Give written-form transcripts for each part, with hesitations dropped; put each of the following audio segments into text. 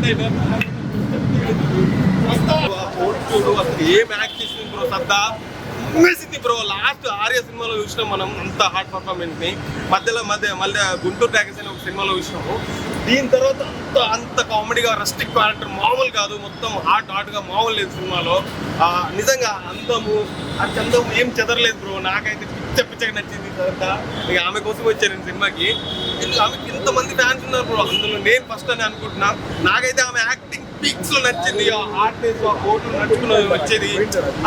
ఏం యాక్ట్ చేసింది bro సద్దా అమ్మేసింది bro. Last Arya సినిమాలో చూసినాం మనం అంత హార్ట్ పర్ఫార్మెన్స్ ని. మళ్ళీ గుంటూరు ట్యాక్స్ అని ఒక సినిమాలో చూసినాము. దీని తర్వాత అంత కామెడీగా రస్టిక్ క్యారెక్టర్ మామూలు కాదు, మొత్తం హాట్ గా మామూలు లేదు సినిమాలో. నిజంగా అందము ఆ చందము ఏం చెదరలేదు బ్రో. నాకైతే పిచ్చగా నచ్చింది సరదా. ఇక ఆమె కోసం వచ్చాను నేను సినిమాకి. ఆమెకి ఇంతమంది ఫ్యాన్స్ ఉన్నారు బ్రో, అందులో నేను ఫస్ట్ అని అనుకుంటున్నా. నాకైతే ఆమె యాక్టింగ్ పీక్స్ లో నచ్చింది. ఆ ఆర్టిస్ట్ ఆ కోట్లు నడుచుకుని వచ్చేది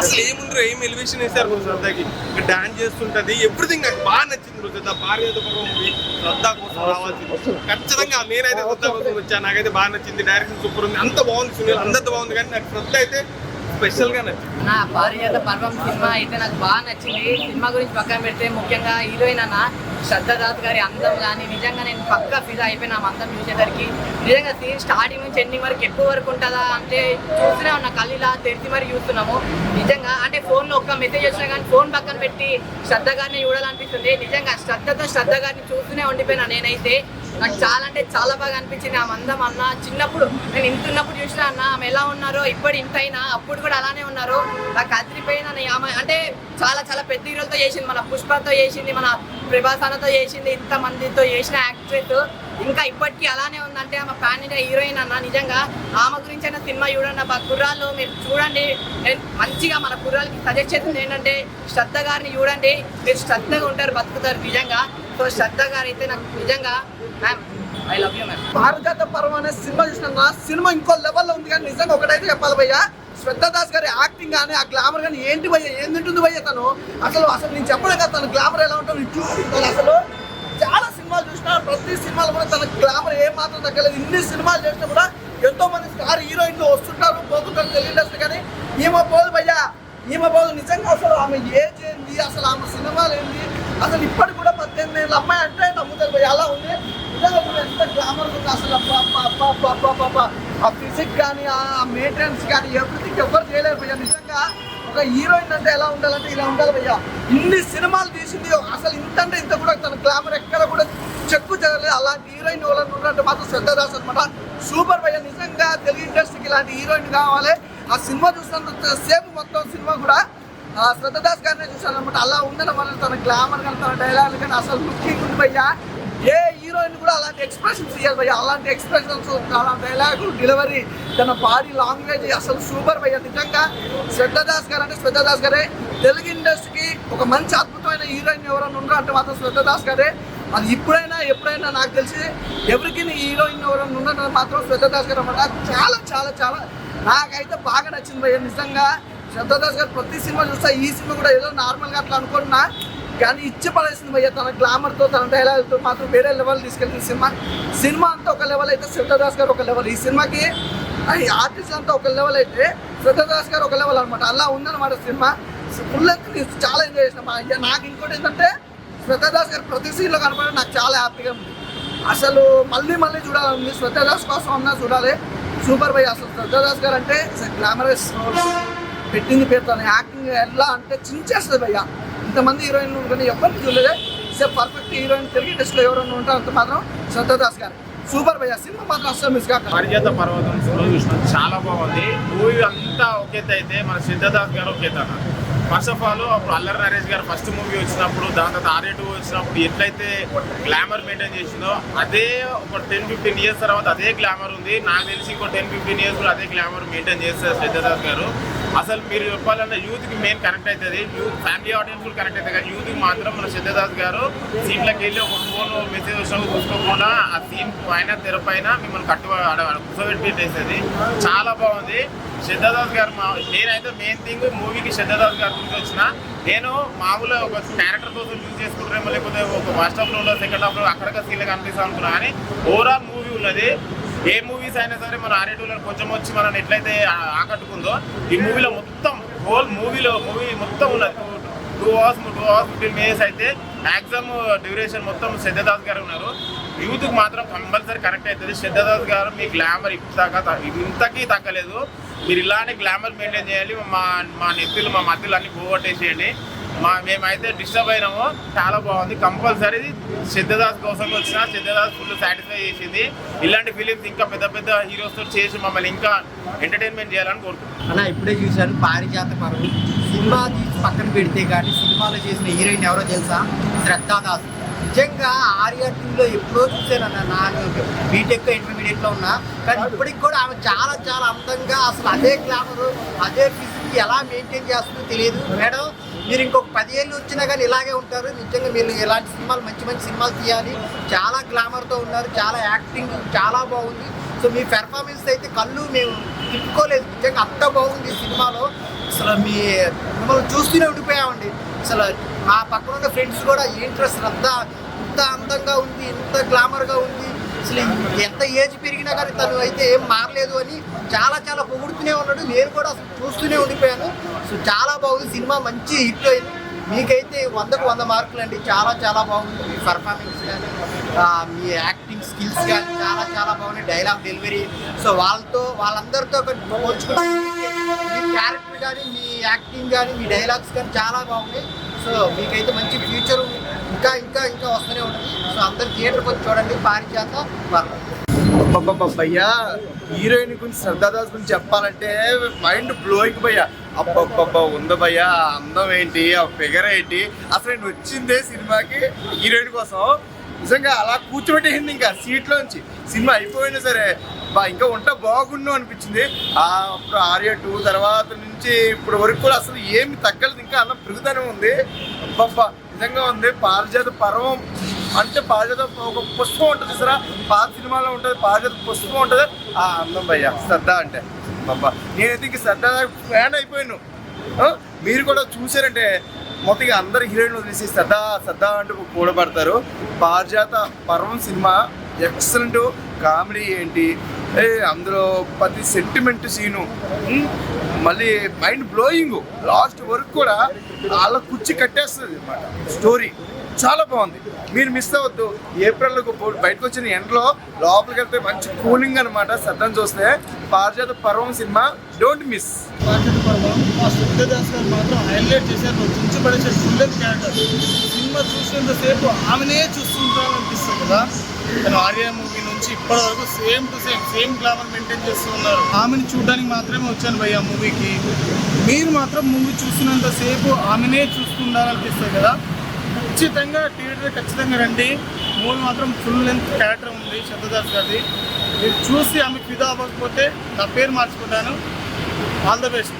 అసలు ఏముండ్రో ఏం ఎలివేషన్ వేశారు బ్రో శ్రద్ధకి. ఇంకా డాన్స్ చేస్తుంటది, ఎవ్రీథింగ్ నాకు బాగా నచ్చింది బ్రో. శ్రద్ధ పార్వత పర్వం మూవీ శ్రద్ధ కోసం రావాల్సింది ఖచ్చితంగా. నేనైతే శ్రద్ధ కోసం వచ్చాను, నాకైతే బాగా నచ్చింది. డైరెక్షన్ సూపర్ ఉంది, అంత బాగుంది, సునీల్ అందరితో బాగుంది. కానీ నాకు శ్రద్ధ అయితే స్పెషల్ గా నచ్చింది. నా పారిజాత పర్వం సినిమా అయితే నాకు బాగా నచ్చింది. సినిమా గురించి పక్కన పెడితే ముఖ్యంగా హీరోయిన్ అన్న శ్రద్ధా దాస్ గారి అందం కానీ నిజంగా నేను పక్కా ఫిదా అయిపోయినా అందం చూసేసరికి. నిజంగా సీన్ స్టార్టింగ్ నుంచి ఎండింగ్ వరకు ఎక్కువ వరకు ఉంటుందా అంటే చూస్తూనే ఉన్న కళ్ళిలా తెరిచి మరి చూస్తున్నాము. నిజంగా అంటే ఫోన్లో ఒక్క మెసేజ్ వచ్చినా కానీ ఫోన్ పక్కన పెట్టి శ్రద్ధ గారిని చూడాలనిపిస్తుంది. నిజంగా శ్రద్ధ గారిని చూస్తూనే ఉండిపోయినా నేనైతే. నాకు చాలా అంటే చాలా బాగా అనిపించింది. ఆమె అందం అన్న చిన్నప్పుడు నేను ఇంతున్నప్పుడు చూసినా అన్న ఆమె ఎలా ఉన్నారో ఇప్పుడు ఇంత అయినా అప్పుడు కూడా అలానే ఉన్నారు. నాకు అదిరిపోయిన ఆమె అంటే చాలా చాలా పెద్ద హీరోలతో చేసింది, మన పుష్పతో చేసింది, మన ప్రభాసానతో చేసింది, ఇంతమందితో చేసిన యాక్ట్రెస్ ఇంకా ఇప్పటికీ అలానే ఉందంటే ఆమె పాన్ ఇండియా హీరోయిన్ అన్న. నిజంగా ఆమె గురించి అయినా సినిమా చూడండి. మా కుర్రాళ్ళు మీరు చూడండి. నేను మంచిగా మన కుర్రాళ్ళకి సజెస్ట్ చేస్తుంది ఏంటంటే శ్రద్ధ గారిని చూడండి, మీరు శ్రద్ధగా ఉంటారు, బతుకుతారు నిజంగా. సో శ్రద్ధ గారు అయితే నాకు నిజంగా ma'am I love you ma'am. పారిజాత పర్వం అనే సినిమా చూసినా సినిమా ఇంకో లెవెల్లో ఉంది. కానీ నిజంగా ఒకటైతే చెప్పాలి భయ్యా, శ్రద్ధా దాస్ గారి యాక్టింగ్ కానీ ఆ గ్లామర్ కానీ ఏంటి భయ్య, ఏం తింటుంది భయ్య తను. అసలు నేను చెప్పలే కదా తన గ్లామర్ ఎలా ఉంటుంది చూసి. అసలు చాలా సినిమాలు చూసినా ప్రతి సినిమాలో కూడా తన గ్లామర్ ఏం మాత్రం తగ్గలేదు. ఇన్ని సినిమాలు చేసినా కూడా ఎంతో మంది స్టార్ హీరోయిన్లు వస్తుంటారు పోతుంటారు తెలియదు. కానీ ఈమె పోదు భయ్యా, ఈమె పోదు. నిజంగా అసలు ఆమె ఏజ్ ఏంది, అసలు ఆమె సినిమాలు ఏంది, అసలు ఇప్పటికి కూడా 18 ఏళ్ళ అమ్మాయి అంటే నమ్ముతారు భయ్య. అలా ఉంది నిజంగా. ఎంత గ్లామర్ ఉంది అసలు. ఆ ఫిజిక్ కానీ ఆ మెయింటెనెన్స్ కానీ ఎవ్రీథింగ్ ఎవరు చేయలేరు భయ్య. నిజంగా ఒక హీరోయిన్ అంటే ఎలా ఉండాలంటే ఇలా ఉండాలి భయ్య. ఇన్ని సినిమాలు తీసింది అసలు ఇంత అంటే ఇంత కూడా తన గ్లామర్ ఎక్కడ కూడా చెక్కు జరగలేదు. అలాంటి హీరోయిన్ ఎవరైనా ఉన్నారంటే మాత్రం శ్రద్ధా దాస్ అనమాట. సూపర్ భయ్య. నిజంగా తెలుగు ఇండస్ట్రీకి ఇలాంటి హీరోయిన్ కావాలి. ఆ సినిమా చూసినంత సేపు మొత్తం సినిమా కూడా శ్రద్ధా దాస్ గారినే చూసాను అనమాట. అలా ఉండడం వల్ల తన గ్లామర్ కానీ తన డైలాగ్ కానీ అసలు లుకింగ్ ఉంది భయ్య. ఏ హీరోయిన్ కూడా అలాంటి ఎక్స్ప్రెషన్స్ ఇవ్వాలి భయ్య. అలాంటి ఎక్స్ప్రెషన్స్, డైలాగ్ డెలివరీ, తన బాడీ లాంగ్వేజ్ అసలు సూపర్ భయ్య. నిజంగా శ్రద్ధా దాస్ గారు అంటే శ్రద్ధా దాస్ గారే. తెలుగు ఇండస్ట్రీకి ఒక మంచి అద్భుతమైన హీరోయిన్ ఎవరైనా ఉన్నారో అంటే మాత్రం శ్రద్ధా దాస్ గారే. అది ఇప్పుడైనా ఎప్పుడైనా నాకు తెలిసి ఎవరికి హీరోయిన్ ఎవరైనా ఉన్నారో మాత్రం శ్రద్ధా దాస్ గారు అనమాట. చాలా చాలా చాలా నాకైతే బాగా నచ్చింది భయ్య. నిజంగా శ్రద్ధా దాస్ గారు ప్రతి సినిమా చూస్తా. ఈ సినిమా కూడా ఏదో నార్మల్గా అట్లా అనుకుంటున్నా కానీ ఇచ్చి పడేసింది భయ్య. తన గ్లామర్తో తన డైలాగ్తో మాత్రం వేరే లెవెల్ తీసుకెళ్తుంది సినిమా అంతా ఒక లెవెల్ అయితే శ్రద్ధా దాస్ గారు ఒక లెవెల్. ఈ సినిమాకి ఆర్టిస్ట్ అంతా ఒక లెవెల్ అయితే శ్రద్ధా దాస్ గారు ఒక లెవెల్ అనమాట. అలా ఉందన్నమాట సినిమా. ఫుల్ లెంత్ చాలా ఎంజాయ్ చేసిన. నాకు ఇంకోటి ఏంటంటే శ్రద్ధా దాస్ గారు ప్రతి సీన్లో కనపడడం నాకు చాలా హ్యాపీగా ఉంది. అసలు మళ్ళీ చూడాలని శ్రద్ధా దాస్ కోసం అన్నా చూడాలి. సూపర్ భయ్య. అసలు శ్రద్ధా దాస్ గారు అంటే గ్లామరస్ పెట్టింది పేరు. తన యాక్టింగ్ ఎలా అంటే చించేస్తుంది భయ్య. ఇంతమంది హీరోయిన్లు కానీ ఎవరిని చూడలేదు. పర్ఫెక్ట్ హీరోయిన్ తెలుగు ఇండస్ట్రీలో ఎవరైనా ఉంటారు అంత మాత్రం శ్రద్ధా దాస్ గారు. సూపర్ భయ్య. సినిమా మాత్రం అసలు మిస్ కాక. పారిజాత పర్వతం సినిమా చూసినా చాలా బాగుంది. మూవీ అంతా ఒకేత అయితే మన శ్రద్ధా దాస్ గారు ఒకేత. ఫస్ట్ ఆఫ్ ఆల్ అప్పుడు అల్లరి నరేష్ గారు ఫస్ట్ మూవీ వచ్చినప్పుడు, దాని తర్వాత ఆర్య2 వచ్చినప్పుడు ఎట్లయితే గ్లామర్ మెయింటైన్ చేసిందో అదే ఒక 10-15 ఇయర్స్ తర్వాత అదే గ్లామర్ ఉంది. నాకు తెలిసి ఇంకో 10-15 ఇయర్స్ కూడా అదే గ్లామర్ మెయింటైన్ చేస్తారు శ్రద్ధా దాస్ గారు. అసలు మీరు చెప్పాలంటే యూత్కి మెయిన్ కనెక్ట్ అవుతుంది. యూత్ ఫ్యామిలీ ఆడియన్స్ కూడా కనెక్ట్ అవుతుంది. కానీ యూత్కి మాత్రం మన శ్రద్ధా దాస్ గారు సీట్లోకి వెళ్ళి ఒక ఫోన్ మెసేజ్ వచ్చినప్పుడు చూసుకోకుండా ఆ సీన్ పైన తెర పైన మిమ్మల్ని కూర్చోబెట్టి వేసేది చాలా బాగుంది. శ్రద్ధా దాస్ గారు నేనైతే మెయిన్ థింగ్ మూవీకి శ్రద్ధా దాస్ గారి గురించి వచ్చిన నేను మామూలుగా ఒక క్యారెక్టర్ కోసం యూజ్ చేసుకుంటారేమో లేకపోతే ఒక ఫస్ట్ హాఫ్లో సెకండ్ హాఫ్లో అక్కడక్కడ సీన్లో కనిపిస్తాను అనుకున్నా. కానీ ఓవరాల్ మూవీ ఉన్నది. ఏ మూవీస్ అయినా సరే మన ఆర్య2లో కొంచెం వచ్చి మనం ఎట్లయితే ఆకట్టుకుందో ఈ మూవీలో మొత్తం మూవీ మొత్తం ఉన్నది. 2 hours 15 minutes అయితే మ్యాక్సిమం డ్యూరేషన్ మొత్తం శ్రద్ధా దాస్ గారు ఉన్నారు. యూత్కి మాత్రం కంపల్సరీ కరెక్ట్ అవుతుంది. శ్రద్ధా దాస్ గారు మీ గ్లామర్ ఇంతకీ తగ్గలేదు. మీరు ఇలానే గ్లామర్ మెయింటైన్ చేయాలి. మా నెత్తులు మా మధ్యలు అన్ని పోగొట్టేసేయండి. మేమైతే డిస్టర్బ్ అయినాము. చాలా బాగుంది. కంపల్సరీ సిద్ధదాస్ కోసం వచ్చిన సిద్ధదాస్ ఫుల్ సాటిస్ఫై చేసింది. ఇలాంటి ఫిలిమ్స్ ఇంకా పెద్ద పెద్ద హీరోస్తో చేసి మమ్మల్ని ఇంకా ఎంటర్టైన్మెంట్ చేయాలని కోరుకుంటున్నాను. అలా ఇప్పుడే చూశాను పారిజాత పర్వం. సినిమా తీసి పక్కన పెడితే కానీ సినిమాలో చేసిన హీరోయిన్ ఎవరో తెలుసా? శ్రద్ధాదాస్. నిజంగా ఆర్యా 2లో ఎప్పుడో చూశానన్న, నాకు బీటెక్ ఇంటర్మీడియట్లో ఉన్నా, కానీ ఇప్పటికి కూడా ఆమె చాలా చాలా అందంగా అసలు అదే గ్లామర్ అదే ఫిజిక్ ఎలా మెయింటైన్ చేస్తుందో తెలియదు. మేడం మీరు ఇంకొక 10 ఏళ్ళు వచ్చినా కానీ ఇలాగే ఉంటారు. నిజంగా మీరు ఇలాంటి సినిమాలు మంచి మంచి సినిమాలు తీయాలి. చాలా గ్లామర్తో ఉన్నారు, చాలా యాక్టింగ్ చాలా బాగుంది. సో మీ పెర్ఫార్మెన్స్ అయితే కళ్ళు మేము తిప్పుకోలేదు. నిజంగా అంత బాగుంది ఈ సినిమాలో. అసలు మిమ్మల్ని చూస్తూనే ఉండిపోయామండి. అసలు మా పక్కన ఉన్న ఫ్రెండ్స్ కూడా ఏంట్రా శ్రద్ధ ఇంత అందంగా ఉంది, ఇంత గ్లామర్గా ఉంది, అసలు ఎంత ఏజ్ పెరిగినా కానీ తను అయితే ఏం మారలేదు అని చాలా చాలా పొగుడుతూనే ఉన్నాడు. నేను కూడా అసలు చూస్తూనే ఉండిపోయాను. సో చాలా బాగుంది సినిమా, మంచి హిట్ అయింది. మీకైతే 100కు 100 మార్కులు అండి. చాలా చాలా బాగుంది మీ పర్ఫార్మెన్స్ కానీ మీ యాక్టింగ్ స్కిల్స్ కానీ చాలా చాలా బాగున్నాయి. డైలాగ్ డెలివరీ సో వాళ్ళందరితో పోల్చుకుంటే మీ క్యారెక్టర్ కానీ మీ యాక్టింగ్ కానీ మీ డైలాగ్స్ కానీ చాలా బాగున్నాయి. సో మీకైతే మంచి ఫ్యూచర్ ఇంకా ఇంకా ఇంకా వస్తూనే ఉంటుంది. సో అందరు థియేటర్కి వచ్చి చూడండి పారిజాత పర్వం. భయ్యా హీరోయిన్ గురించి శ్రద్ధాదాస్ గురించి చెప్పాలంటే మైండ్ బ్లోయింగ్ భయ్యా. అబ్బబ్బబ్బా ఉంది భయ్యా, అందం ఏంటి, ఆ ఫిగర్ ఏంటి, అసలు నేను వచ్చిందే సినిమాకి హీరోయిన్ కోసం. నిజంగా అలా కూర్చోబెట్టేసింది ఇంకా సీట్లోంచి. సినిమా అయిపోయినా సరే ఇంకా ఉంటే బాగుండు అనిపించింది. అప్పుడు ఆర్యా 2 తర్వాత నుంచి ఇప్పుడు వరకు కూడా అసలు ఏమి తగ్గలేదు, ఇంకా అన్నం పెరుగుతూనే ఉంది. అబ్బబ్బా నిజంగా ఉంది. పారిజాత పర్వం అంటే పారిజాత ఒక పుష్పం ఉంటుంది సరే, పాత సినిమాలో ఉంటుంది పారిజాత పుష్పం ఉంటుంది. ఆ అందం భయ్యా శ్రద్ధ అంటే. అబ్బా నేనైతే ఇంక శ్రద్ధ ఫ్యాన్ అయిపోయాను. మీరు కూడా చూసారంటే మొత్తంగా అందరు హీరోయిన్లు వదిలేసి శ్రద్ధ అంటూ కూడబడతారు. పారిజాత పర్వం సినిమా ఎక్సలెంట్. కామెడీ ఏంటి, అందులో ప్రతి సెంటిమెంట్ సీను, మళ్ళీ మైండ్ బ్లోయింగ్, లాస్ట్ వరకు కూడా వాళ్ళ కుర్చీ కట్టేస్తుంది అన్నమాట. స్టోరీ చాలా బాగుంది. మీరు మిస్ అవ్వద్దు. ఏప్రిల్లో బయటకు వచ్చిన ఎండలో లోపలికి వెళ్తే మంచి కూలింగ్ అనమాట. శ్రద్ధను చూస్తే పారిజాత పర్వం సినిమా డోంట్ మిస్. పారిజాత పర్వం మా సిద్ధదాస్ గారు మాత్రం హైలైట్ చేశారు. చుంచుపడేసే ఫుల్లెన్ క్యారెక్టర్. సినిమా చూసినంతసేపు ఆమెనే చూస్తుంటారనిపిస్తుంది కదా. తను ఆర్యా మూవీ నుంచి ఇప్పటి వరకు same to same glamour maintain చేస్తూ ఉన్నారు. ఆమెను చూడడానికి మాత్రమే వచ్చాను భయ్య మూవీకి. మీరు మాత్రం మూవీ చూసినంతసేపు ఆమెనే చూస్తుండాలనిపిస్తుంది కదా. ఖచ్చితంగా థియేటర్ ఖచ్చితంగా రండి. మూవీ మాత్రం ఫుల్ లెంత్ క్యారెక్టర్ ఉంది శ్రద్ధాదాస్ గారిది. మీరు చూసి ఆమె ఫిదా అవ్వకపోతే నా పేరు మార్చుకుంటాను. All the best.